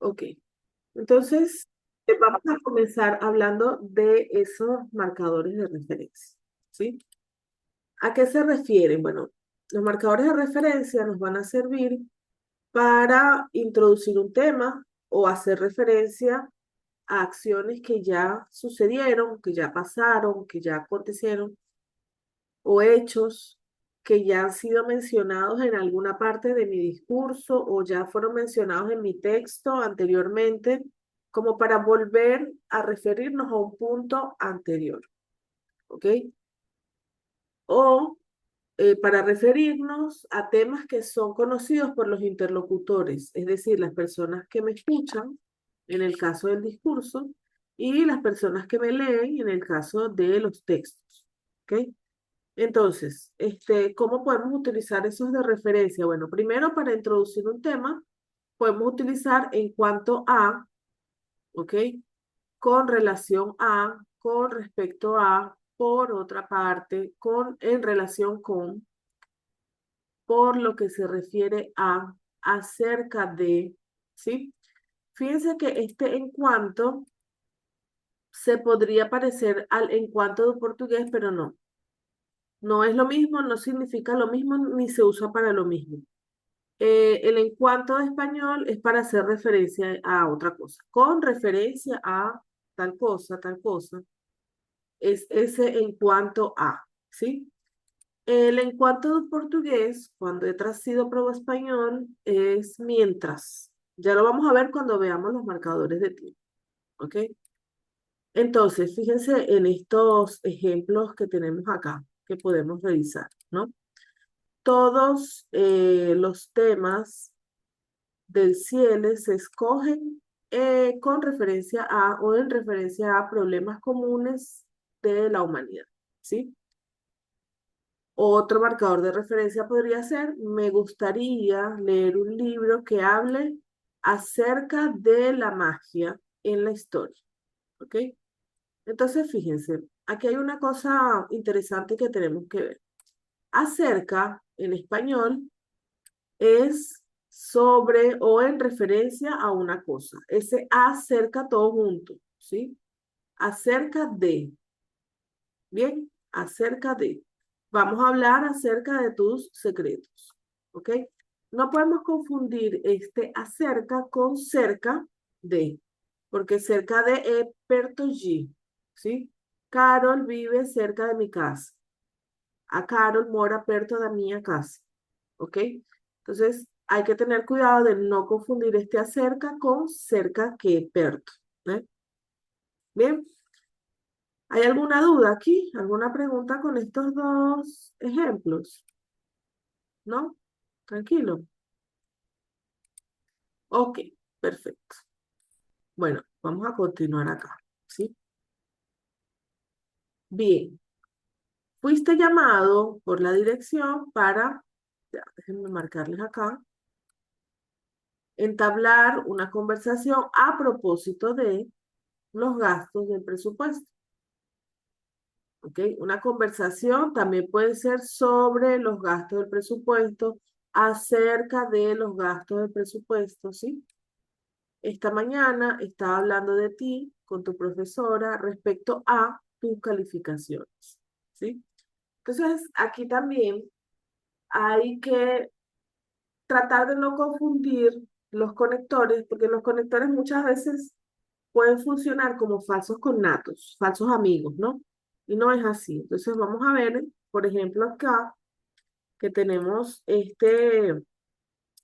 Ok. Entonces, vamos a comenzar hablando de esos marcadores de referencia, ¿sí? ¿A qué se refieren? Bueno, los marcadores de referencia nos van a servir para introducir un tema o hacer referencia a acciones que ya sucedieron, que ya pasaron, que ya acontecieron, o hechos que ya han sido mencionados en alguna parte de mi discurso o ya fueron mencionados en mi texto anteriormente, como para volver a referirnos a un punto anterior, ¿ok? O para referirnos a temas que son conocidos por los interlocutores, es decir, las personas que me escuchan, en el caso del discurso, y las personas que me leen, en el caso de los textos, ¿ok? Entonces, ¿cómo podemos utilizar esos de referencia? Bueno, primero para introducir un tema, podemos utilizar en cuanto a, ¿ok? Con relación a, con respecto a, por otra parte, con, en relación con, por lo que se refiere a, acerca de, ¿sí? Fíjense que este en cuanto se podría parecer al en cuanto de portugués, pero no. No es lo mismo, no significa lo mismo, ni se usa para lo mismo. El en cuanto de español es para hacer referencia a otra cosa. Con referencia a tal cosa, es ese en cuanto a, ¿sí? El en cuanto de portugués, cuando he traducido prueba español, es mientras. Ya lo vamos a ver cuando veamos los marcadores de tiempo, ¿ok? Entonces, fíjense en estos ejemplos que tenemos acá, que podemos revisar, ¿no? Todos los temas del cielo se escogen con referencia a o en referencia a problemas comunes de la humanidad, ¿sí? Otro marcador de referencia podría ser, me gustaría leer un libro que hable acerca de la magia en la historia, ¿ok? Entonces, fíjense, aquí hay una cosa interesante que tenemos que ver. Acerca, en español, es sobre o en referencia a una cosa. Ese acerca todo junto, ¿sí? Acerca de, bien, acerca de. Vamos a hablar acerca de tus secretos, ¿ok? No podemos confundir este acerca con cerca de, porque cerca de es perto G, ¿sí? Carol vive cerca de mi casa. A Carol mora perto de mi casa. ¿Ok? Entonces, hay que tener cuidado de no confundir este acerca con cerca que perto. ¿Eh? Bien, ¿hay alguna duda aquí? ¿Alguna pregunta con estos dos ejemplos? ¿No? Tranquilo. Ok, perfecto. Bueno, vamos a continuar acá. ¿Sí? Bien, fuiste llamado por la dirección para, ya, déjenme marcarles acá, entablar una conversación a propósito de los gastos del presupuesto. ¿Ok? Una conversación también puede ser sobre los gastos del presupuesto, acerca de los gastos del presupuesto, ¿sí? Esta mañana estaba hablando de ti con tu profesora respecto a tus calificaciones, ¿sí? Entonces, aquí también hay que tratar de no confundir los conectores, porque los conectores muchas veces pueden funcionar como falsos connatos, falsos amigos, ¿no? Y no es así. Entonces vamos a ver, por ejemplo, acá que tenemos este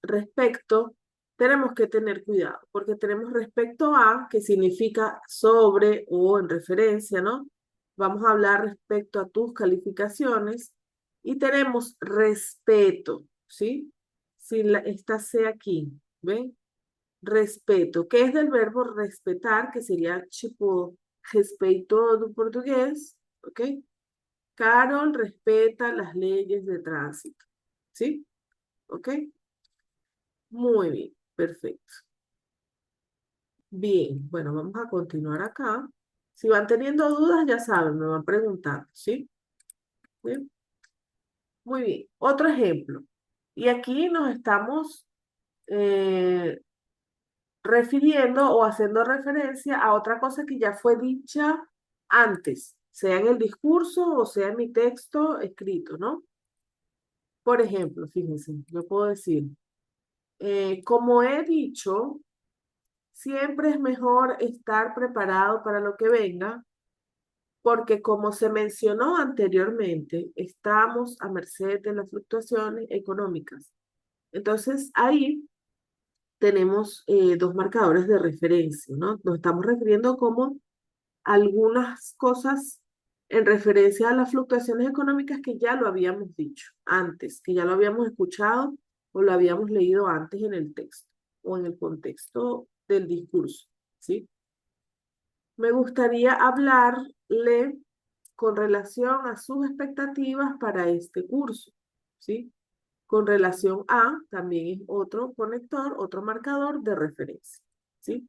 respecto, tenemos que tener cuidado, porque tenemos respecto a, que significa sobre o en referencia, ¿no? Vamos a hablar respecto a tus calificaciones y tenemos respeto, ¿sí? Si esta C aquí, ¿ven? Respeto, que es del verbo respetar, que sería tipo respeito do portugués, ¿ok? Carol respeta las leyes de tránsito, ¿sí? ¿Ok? Muy bien, perfecto. Bien, bueno, vamos a continuar acá. Si van teniendo dudas, ya saben, me van preguntando, ¿sí? Bien, muy bien. Otro ejemplo. Y aquí nos estamos refiriendo o haciendo referencia a otra cosa que ya fue dicha antes, sea en el discurso o sea en mi texto escrito, ¿no? Por ejemplo, fíjense, yo puedo decir, como he dicho, siempre es mejor estar preparado para lo que venga, porque como se mencionó anteriormente, estamos a merced de las fluctuaciones económicas. Entonces, ahí tenemos dos marcadores de referencia, ¿no? Nos estamos refiriendo como algunas cosas en referencia a las fluctuaciones económicas que ya lo habíamos dicho antes, que ya lo habíamos escuchado o lo habíamos leído antes en el texto o en el contexto del discurso, ¿sí? Me gustaría hablarle con relación a sus expectativas para este curso, ¿sí? Con relación a, también es otro conector, otro marcador de referencia, ¿sí?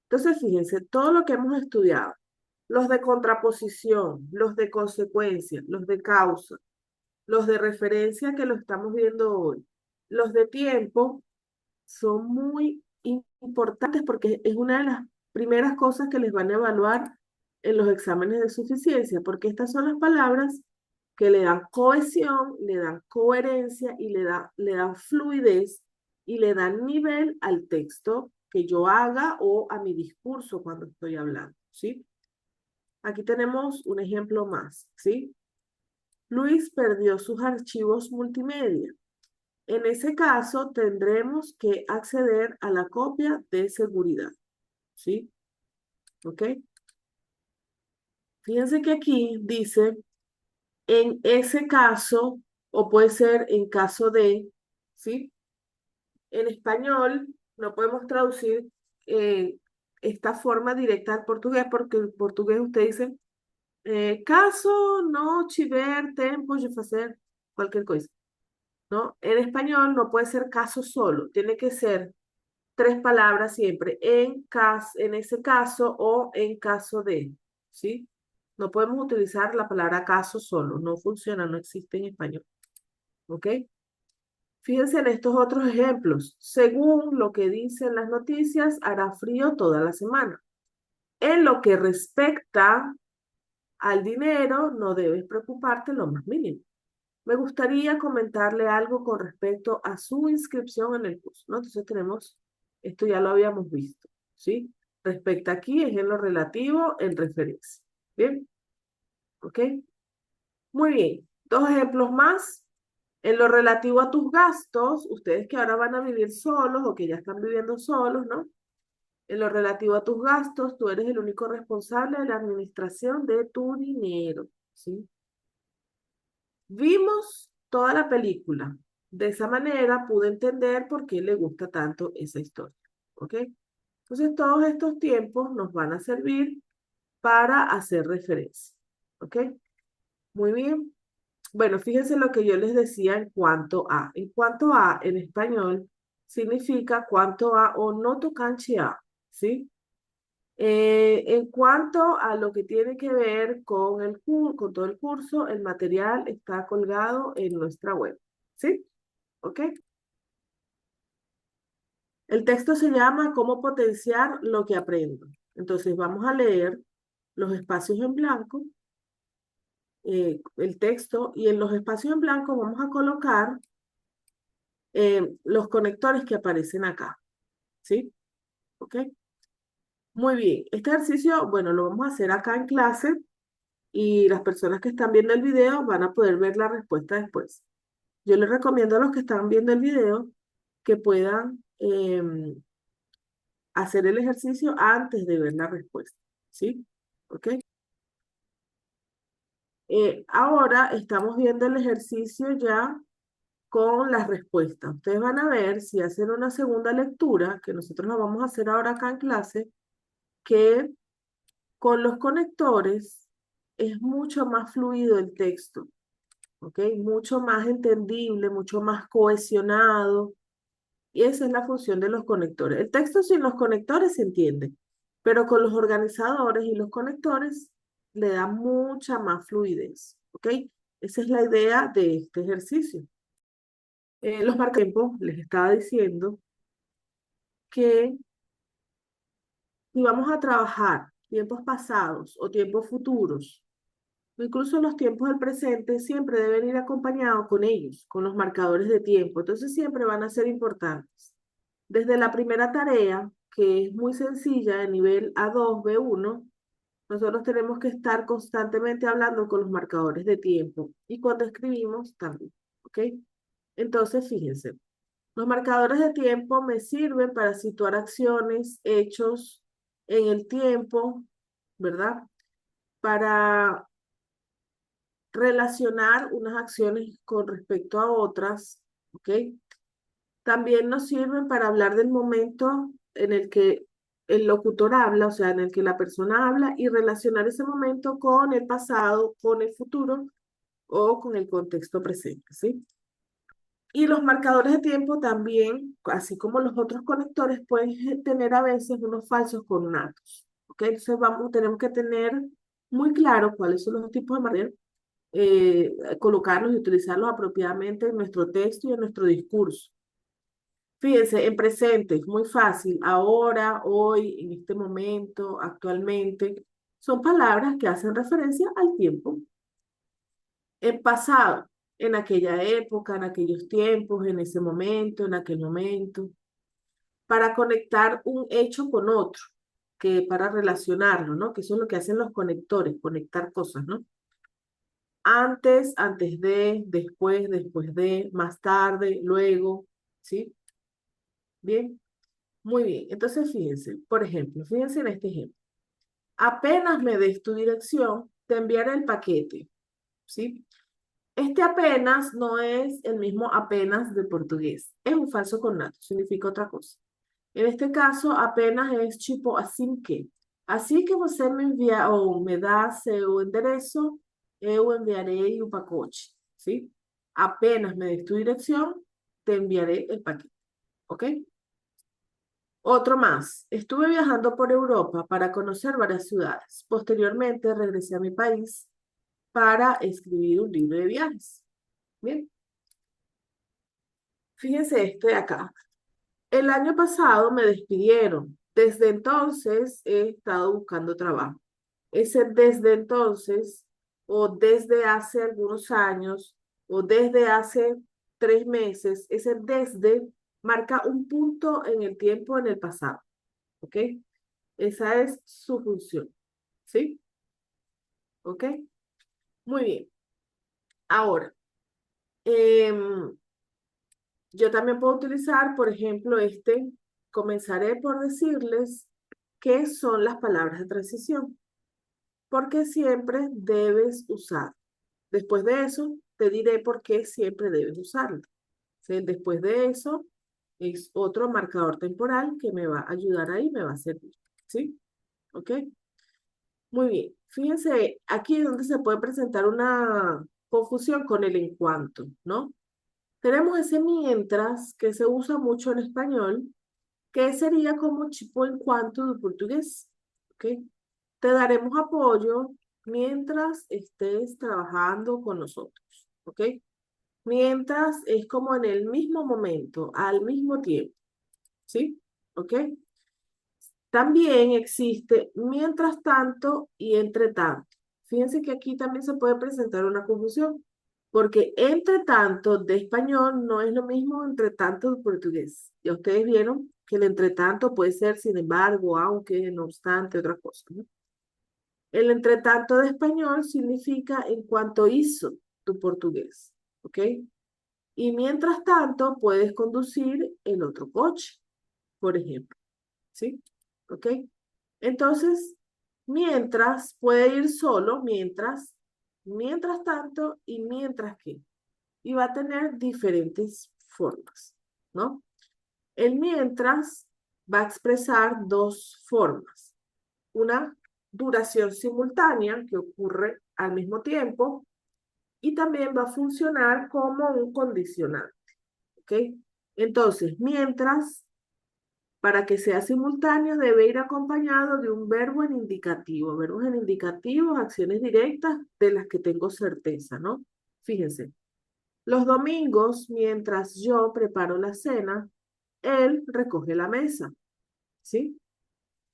Entonces, fíjense, todo lo que hemos estudiado, los de contraposición, los de consecuencia, los de causa, los de referencia que lo estamos viendo hoy, los de tiempo, son muy importantes porque es una de las primeras cosas que les van a evaluar en los exámenes de suficiencia, porque estas son las palabras que le dan cohesión, le dan coherencia y le dan fluidez y le dan nivel al texto que yo haga o a mi discurso cuando estoy hablando, ¿sí? Aquí tenemos un ejemplo más, ¿sí? Luis perdió sus archivos multimedia. En ese caso, tendremos que acceder a la copia de seguridad, ¿sí? ¿Ok? Fíjense que aquí dice, en ese caso, o puede ser en caso de, ¿sí? En español no podemos traducir esta forma directa al portugués, porque en portugués usted dice, caso no tiver tempo de hacer cualquier cosa, ¿no? En español no puede ser caso solo, tiene que ser tres palabras siempre, en ese caso o en caso de, ¿sí? No podemos utilizar la palabra caso solo, no funciona, no existe en español, ¿ok? Fíjense en estos otros ejemplos. Según lo que dicen las noticias, hará frío toda la semana. En lo que respecta al dinero, no debes preocuparte lo más mínimo. Me gustaría comentarle algo con respecto a su inscripción en el curso, ¿no? Entonces tenemos, esto ya lo habíamos visto, ¿sí? Respecto aquí es en lo relativo, en referencia. ¿Bien? ¿Ok? Muy bien. Dos ejemplos más. En lo relativo a tus gastos, ustedes que ahora van a vivir solos o que ya están viviendo solos, ¿no? En lo relativo a tus gastos, tú eres el único responsable de la administración de tu dinero, ¿sí? Vimos toda la película. De esa manera pude entender por qué le gusta tanto esa historia, ¿ok? Entonces todos estos tiempos nos van a servir para hacer referencia, ¿ok? Muy bien. Bueno, fíjense lo que yo les decía en cuanto a. En cuanto a, en español, significa cuanto a o no tocanchi a, ¿sí? En cuanto a lo que tiene que ver con con todo el curso, el material está colgado en nuestra web, ¿sí? ¿Ok? El texto se llama ¿Cómo potenciar lo que aprendo? Entonces vamos a leer los espacios en blanco, el texto, y en los espacios en blanco vamos a colocar los conectores que aparecen acá, ¿sí? ¿Ok? Muy bien. Este ejercicio, bueno, lo vamos a hacer acá en clase y las personas que están viendo el video van a poder ver la respuesta después. Yo les recomiendo a los que están viendo el video que puedan hacer el ejercicio antes de ver la respuesta, ¿sí? ¿Ok? Ahora estamos viendo el ejercicio ya con las respuestas. Ustedes van a ver si hacen una segunda lectura, que nosotros la vamos a hacer ahora acá en clase, que con los conectores es mucho más fluido el texto, ¿ok? Mucho más entendible, mucho más cohesionado. Y esa es la función de los conectores. El texto sin los conectores se entiende, pero con los organizadores y los conectores le da mucha más fluidez, ¿ok? Esa es la idea de este ejercicio. Los marcatiempos, les estaba diciendo que Si vamos a trabajar tiempos pasados o tiempos futuros, o incluso los tiempos del presente, siempre deben ir acompañados con ellos, con los marcadores de tiempo. Entonces siempre van a ser importantes. Desde la primera tarea, que es muy sencilla, de nivel A2, B1, nosotros tenemos que estar constantemente hablando con los marcadores de tiempo y cuando escribimos también, ¿ok? Entonces, fíjense, los marcadores de tiempo me sirven para situar acciones, hechos en el tiempo, ¿verdad? Para relacionar unas acciones con respecto a otras, ¿ok? También nos sirven para hablar del momento en el que el locutor habla, o sea, en el que la persona habla y relacionar ese momento con el pasado, con el futuro o con el contexto presente, ¿sí? Y los marcadores de tiempo también, así como los otros conectores, pueden tener a veces unos falsos connatos, ¿ok? Entonces tenemos que tener muy claro cuáles son los tipos de marcadores, colocarlos y utilizarlos apropiadamente en nuestro texto y en nuestro discurso. Fíjense, en presente, es muy fácil, ahora, hoy, en este momento, actualmente, son palabras que hacen referencia al tiempo. En pasado, en aquella época, en aquellos tiempos, en ese momento, en aquel momento, para conectar un hecho con otro, que para relacionarlo, ¿no? Que eso es lo que hacen los conectores, conectar cosas, ¿no? Antes, antes de, después, después de, más tarde, luego, ¿sí? Bien. Muy bien, entonces fíjense, por ejemplo, fíjense en este ejemplo. Apenas me des tu dirección, te enviaré el paquete, ¿sí? Este apenas no es el mismo apenas de portugués, es un falso connato, significa otra cosa. En este caso, apenas es tipo assim que. Assim que você me enviar ou me dá seu endereço, eu enviarei o pacote, ¿sí? Apenas me des tu dirección, te enviaré el paquete, ¿ok? Otro más. Estuve viajando por Europa para conocer varias ciudades. Posteriormente regresé a mi país para escribir un libro de viajes. Bien, fíjense este de acá. El año pasado me despidieron. Desde entonces he estado buscando trabajo. Ese desde entonces, o desde hace algunos años, o desde hace 3 meses, ese desde marca un punto en el tiempo en el pasado. ¿Ok? Esa es su función, ¿sí? ¿Ok? Muy bien. Ahora, em, yo también puedo utilizar, por ejemplo, comenzaré por decirles qué son las palabras de transición, porque siempre debes usar. Después de eso, te diré por qué siempre debes usarlo. ¿Sí? Después de eso, es otro marcador temporal que me va a ayudar ahí, me va a servir, ¿sí? ¿Ok? Muy bien. Fíjense, aquí es donde se puede presentar una confusión con el en cuanto, ¿no? Tenemos ese mientras que se usa mucho en español, que sería como tipo en cuanto de portugués, ¿ok? Te daremos apoyo mientras estés trabajando con nosotros, ¿ok? Mientras es como en el mismo momento, al mismo tiempo, ¿sí? ¿Ok? También existe mientras tanto y entre tanto. Fíjense que aquí también se puede presentar una confusión, porque entre tanto de español no es lo mismo entre tanto de portugués. Ya ustedes vieron que el entre tanto puede ser sin embargo, aunque, no obstante, otra cosa, ¿no? El entre tanto de español significa en cuanto hizo tu portugués, ¿ok? Y mientras tanto puedes conducir el otro coche, por ejemplo, ¿sí? ¿Ok? Entonces, mientras puede ir solo, mientras tanto y mientras que. Y va a tener diferentes formas, ¿no? El mientras va a expresar dos formas. Una duración simultánea que ocurre al mismo tiempo y también va a funcionar como un condicional, ¿ok? Entonces, mientras para que sea simultáneo, debe ir acompañado de un verbo en indicativo. Verbos en indicativo, acciones directas de las que tengo certeza, ¿no? Fíjense, los domingos, mientras yo preparo la cena, él recoge la mesa, ¿sí?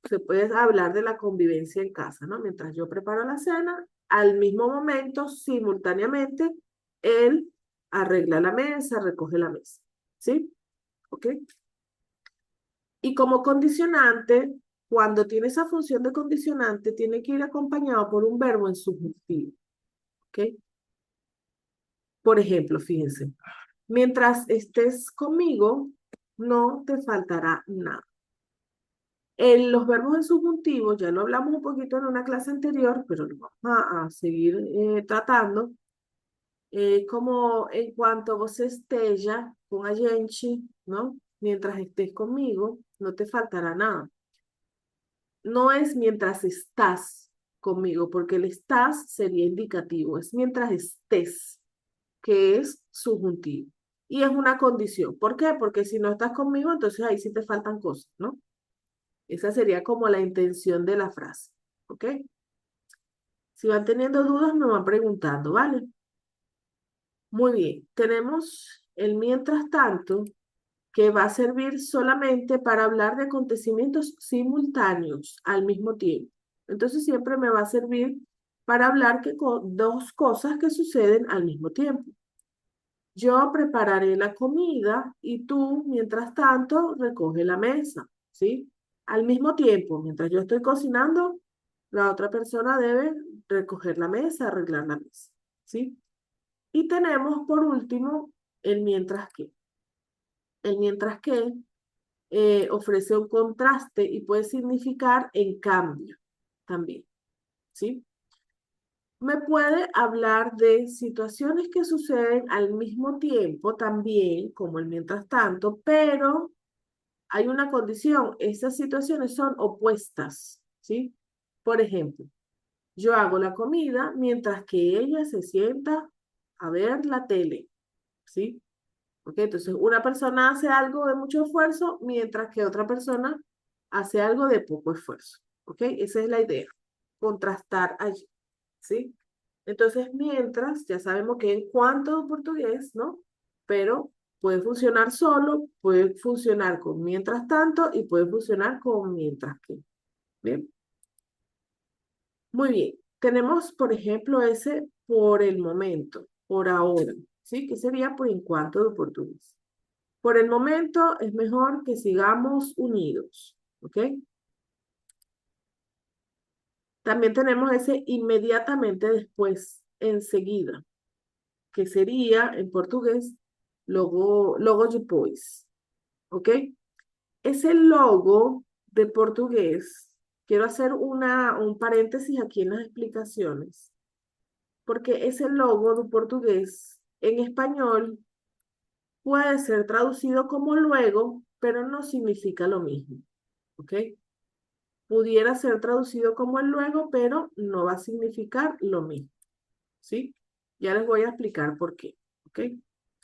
se puede hablar de la convivencia en casa, ¿no? Mientras yo preparo la cena, al mismo momento, simultáneamente, él arregla la mesa, recoge la mesa, ¿sí? ¿Ok? Y como condicionante, cuando tiene esa función de condicionante, tiene que ir acompañado por un verbo en subjuntivo, ¿ok? Por ejemplo, fíjense, mientras estés conmigo, no te faltará nada. Los verbos en subjuntivo, ya lo hablamos un poquito en una clase anterior, pero lo vamos a seguir tratando. Como en cuanto vos estella con a gente, ¿no? Mientras estés conmigo, no te faltará nada. No es mientras estás conmigo, porque el estás sería indicativo, es mientras estés, que es subjuntivo. Y es una condición. ¿Por qué? Porque si no estás conmigo, entonces ahí sí te faltan cosas, ¿no? Esa sería como la intención de la frase, ¿ok? Si van teniendo dudas, me van preguntando, ¿vale? Muy bien, tenemos el mientras tanto que va a servir solamente para hablar de acontecimientos simultáneos al mismo tiempo. Entonces siempre me va a servir para hablar que con dos cosas que suceden al mismo tiempo. Yo prepararé la comida y tú, mientras tanto, recoge la mesa, ¿sí? Al mismo tiempo, mientras yo estoy cocinando, la otra persona debe recoger la mesa, arreglar la mesa, ¿sí? Y tenemos por último el mientras que. El mientras que ofrece un contraste y puede significar en cambio también, ¿sí? Me puede hablar de situaciones que suceden al mismo tiempo también, como el mientras tanto, pero hay una condición, esas situaciones son opuestas, ¿sí? Por ejemplo, yo hago la comida mientras que ella se sienta a ver la tele, ¿sí? ¿Ok? Entonces, una persona hace algo de mucho esfuerzo, mientras que otra persona hace algo de poco esfuerzo, ¿ok? Esa es la idea, contrastar allí, ¿sí? Entonces, mientras, ya sabemos que en cuanto a portugués, ¿no? Pero puede funcionar solo, puede funcionar con mientras tanto y puede funcionar con mientras que. Bien, muy bien. Tenemos, por ejemplo, ese por el momento, por ahora, ¿sí? Que sería por en cuanto de portugués. Por el momento es mejor que sigamos unidos, ¿ok? También tenemos ese inmediatamente después, enseguida, que sería en portugués logo depois, ¿ok? Ese logo de portugués, quiero hacer un paréntesis aquí en las explicaciones, porque ese logo de portugués en español puede ser traducido como luego, pero no significa lo mismo, ¿ok? Pudiera ser traducido como el luego, pero no va a significar lo mismo, ¿sí? Ya les voy a explicar por qué, ¿ok?